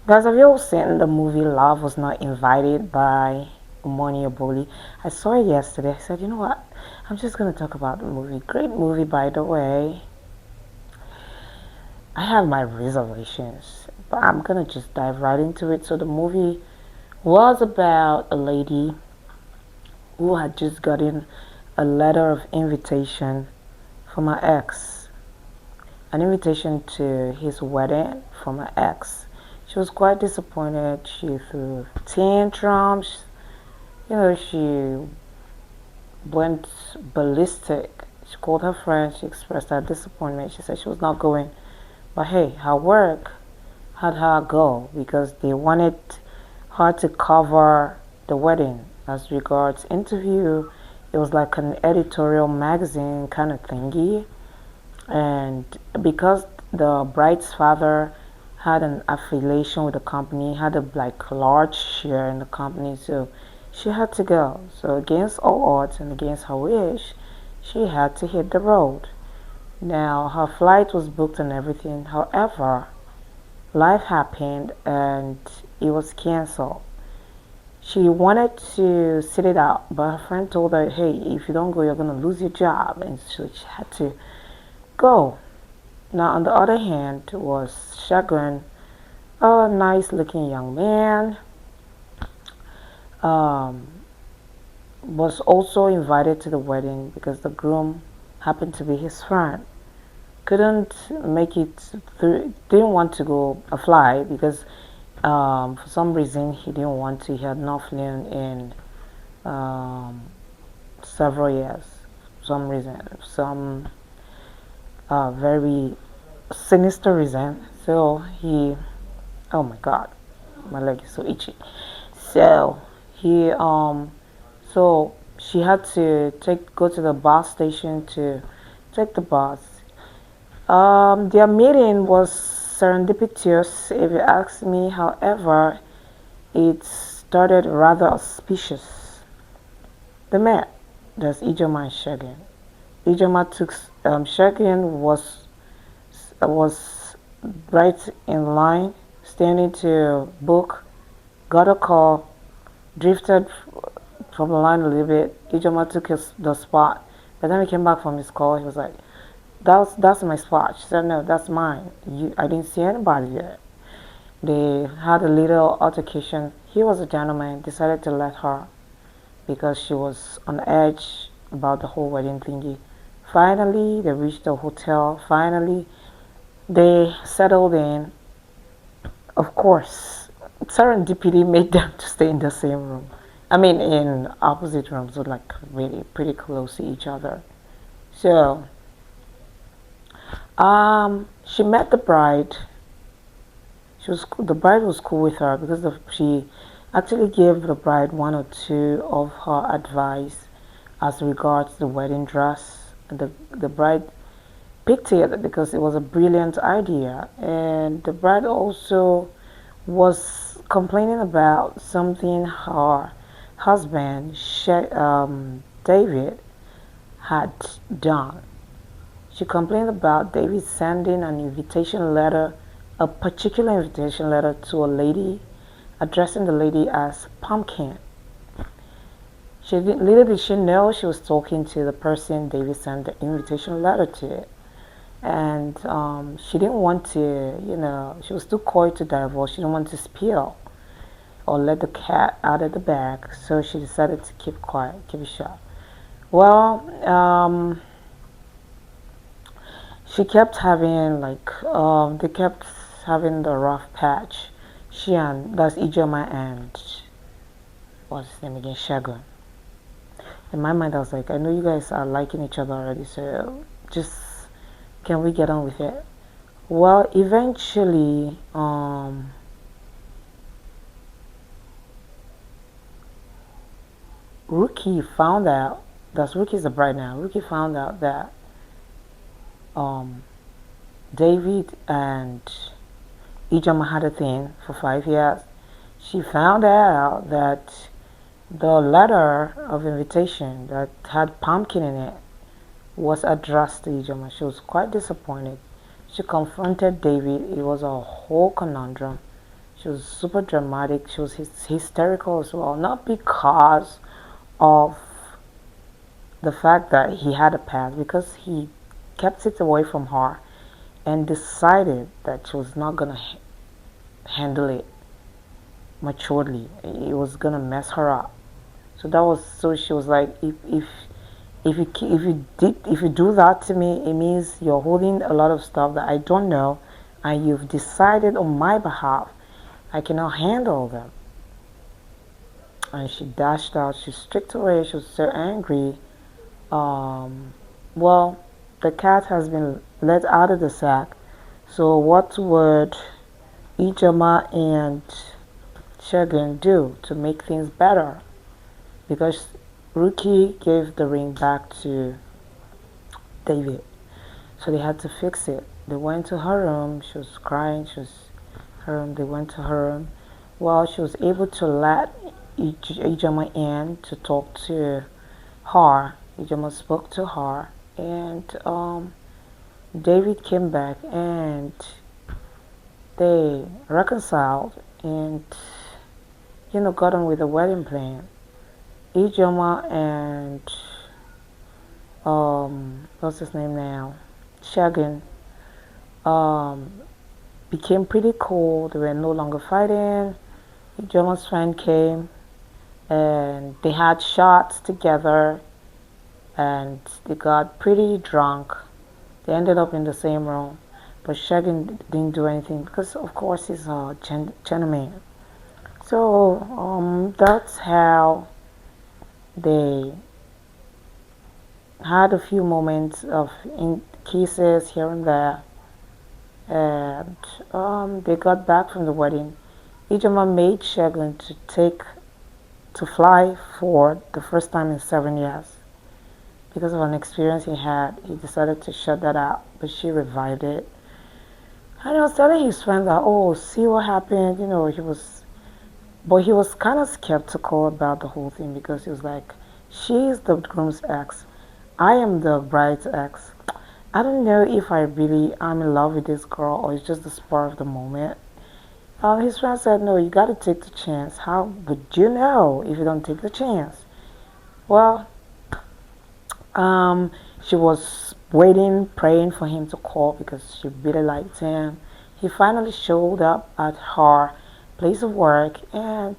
Guys, have you all seen the movie Love Was Not Invited by Umoni Oboli? I saw it yesterday. I said, you know what? I'm just going to talk about the movie. Great movie, by the way. I have my reservations, but I'm going to just dive right into it. So, the movie was about a lady who had just gotten a letter of invitation from her ex, an invitation to his wedding from her ex. She was quite disappointed. She threw tantrums. She went ballistic. She called her friend. She expressed her disappointment. She said she was not going. But hey, her work had her go because they wanted her to cover the wedding. As regards interview, it was like an editorial magazine kind of thingy. And because the bride's father had an affiliation with the company, had a like large share in the company, so she had to go. So against all odds and against her wish, she had to hit the road. Now her flight was booked and everything. However, life happened and it was cancelled. She wanted to sit it out, but her friend told her, "Hey, if you don't go, you're gonna lose your job," and so she had to go. Now, on the other hand, was Shagun, a nice-looking young man, um, was also invited to the wedding because the groom happened to be his friend. Couldn't make it through, didn't want to go fly because for some reason he didn't want to. He had not flown in um, several years. For some reason, some very sinister reason. So he, oh my god, my leg is so itchy. So he so she had to go to the bus station to take the bus. Their meeting was serendipitous, if you ask me. However, it started rather auspicious. They met. There's Ijeoma and Shagun. Ijeoma took Shagun was right in line, standing to book, got a call, drifted from the line a little bit. Ijeoma took the spot. By the time he came back from his call, he was like, that's my spot. She said, no, that's mine. I didn't see anybody there. They had a little altercation. He was a gentleman, decided to let her because she was on edge about the whole wedding thingy. Finally, they reached the hotel. Finally, they settled in. Of course, serendipity made them to stay in the same room. I mean, in opposite rooms, so like really pretty close to each other. So, she met the bride. The bride was cool with her because she actually gave the bride one or two of her advice as regards the wedding dress. And the bride picked it because it was a brilliant idea. And the bride also was complaining about something her husband, David, had done. She complained about David sending an invitation letter, a particular invitation letter to a lady, addressing the lady as Pumpkin. Little did she know she was talking to the person David sent the invitation letter to. And she didn't want to, she was too coy to divulge. She didn't want to spill or let the cat out of the bag. So she decided to keep quiet, keep it shut. Well, she kept having they kept having the rough patch. She and that's Ijeoma and what's his name again, Shagun. In my mind, I was like, I know you guys are liking each other already, so just can we get on with it? Well, eventually, Rookie found out. That's Rookie's the bride now. Rookie found out that um, David and Ijeoma had a thing for 5 years. She found out that the letter of invitation that had pumpkin in it was addressed to Ijeoma. She was quite disappointed. She confronted David. It was a whole conundrum. She was super dramatic. She was hysterical as well. Not because of the fact that he had a past, because he kept it away from her and decided that she was not gonna handle it maturely. It was gonna mess her up. So that was so she was like, if you do that to me, it means you're holding a lot of stuff that I don't know, and you've decided on my behalf I cannot handle them. And she dashed out. She streaked away. She was so angry. Well, the cat has been let out of the sack. So what would Ijeoma and Shagun do to make things better? Because Ruki gave the ring back to David. So they had to fix it. They went to her room. She was crying. They went to her room. Well, she was able to let Ijeoma in to talk to her. Ijeoma spoke to her, and David came back, and they reconciled, and got on with the wedding plan. Ijeoma and what's his name now? Shagun became pretty cool. They were no longer fighting. Ijeoma's friend came and they had shots together and they got pretty drunk. They ended up in the same room, but Shagun didn't do anything because of course he's a gentleman. So that's how they had a few moments of kisses here and there, and they got back from the wedding. Ijeoma made Shagun to fly for the first time in 7 years. Because of an experience he had, he decided to shut that out, but she revived it. And he was telling his friend that, oh, see what happened, but he was kind of skeptical about the whole thing because he was like, she is the groom's ex, I am the bride's ex. I don't know if I really am in love with this girl or it's just the spur of the moment. His friend said, no, you got to take the chance. How would you know if you don't take the chance? Well, she was waiting, praying for him to call because she really liked him. He finally showed up at her place of work and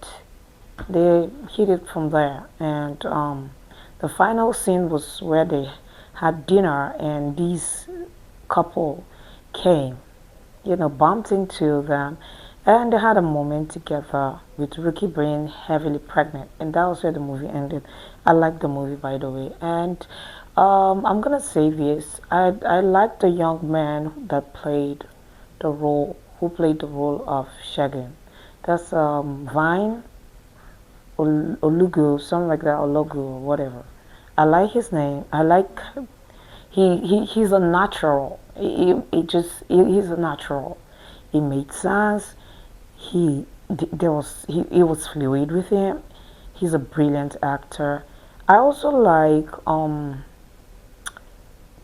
they hit it from there. And the final scene was where they had dinner and this couple came, bumped into them, and they had a moment together with Ruki being heavily pregnant, and that was where the movie ended. I like the movie, by the way, and I'm gonna say this: I like the young man that played who played the role of Shagun. That's Vine Olugu, something like that, Ologu or whatever. I like his name. I like he's a natural. He's a natural. It made sense. It was fluid with him. He's a brilliant actor. I also like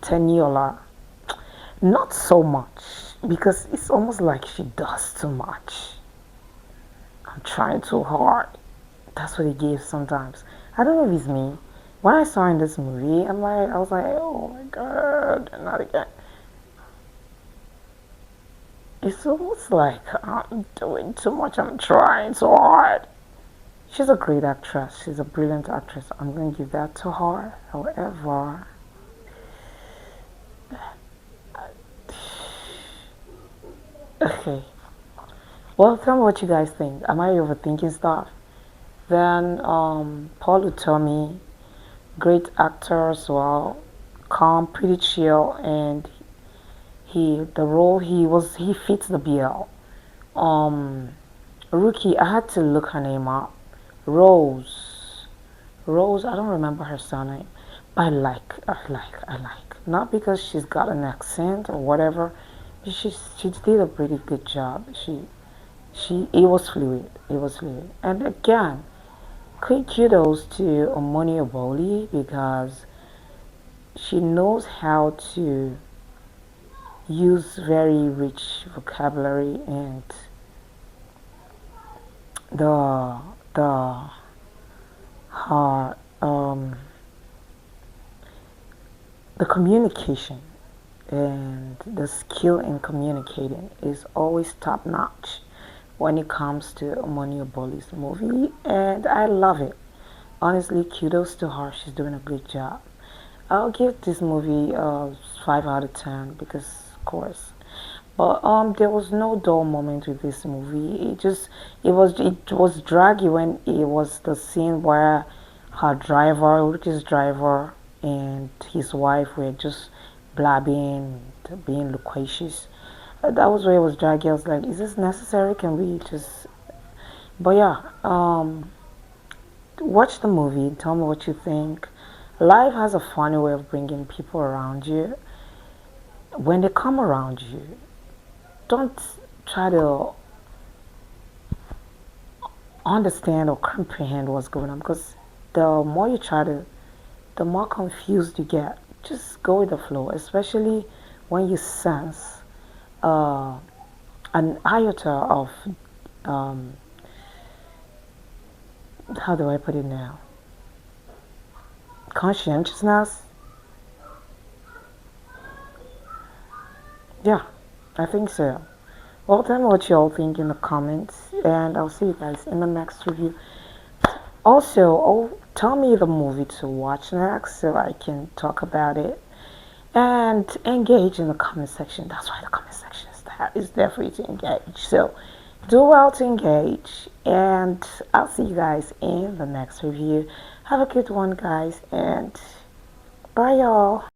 Teniola. Not so much because it's almost like she does too much. I'm trying too hard. That's what he gives sometimes. I don't know if it's me. When I saw in this movie, I was like, oh my god, not again. It's almost like I'm doing too much. I'm trying so hard. She's a great actress. She's a brilliant actress. I'm going to give that to her. However, okay. Well, tell me what you guys think. Am I overthinking stuff? Then, Paul Utomi, great actor as well. Calm, pretty chill, and he fits the bill. Rookie, I had to look her name up. Rose. I don't remember her surname. But I like. Not because she's got an accent or whatever. But she did a pretty good job. It was fluid. And again, kudos to Omoni Oboli because she knows how to use very rich vocabulary and the the her the communication and the skill in communicating is always top notch when it comes to Money Boli's movie, and I love it. Honestly, kudos to her. She's doing a good job. I'll give this movie a 5 out of 10 because, of course. But there was no dull moment with this movie. It was draggy when it was the scene where her driver, Ricky's driver, and his wife were just blabbing, being loquacious. That was where it was draggy. I was like, is this necessary? Can we just? But yeah, watch the movie. Tell me what you think. Life has a funny way of bringing people around you. When they come around you, don't try to understand or comprehend what's going on, because the more you try to, the more confused you get. Just go with the flow, especially when you sense uh, an iota of, um, how do I put it now? Conscientiousness. Yeah, I think so. Well, tell me what you all think in the comments, and I'll see you guys in the next review. Also, oh, tell me the movie to watch next so I can talk about it and engage in the comment section. That's why the comment section is there for you to engage. So, do well to engage, and I'll see you guys in the next review. Have a good one, guys, and bye, y'all.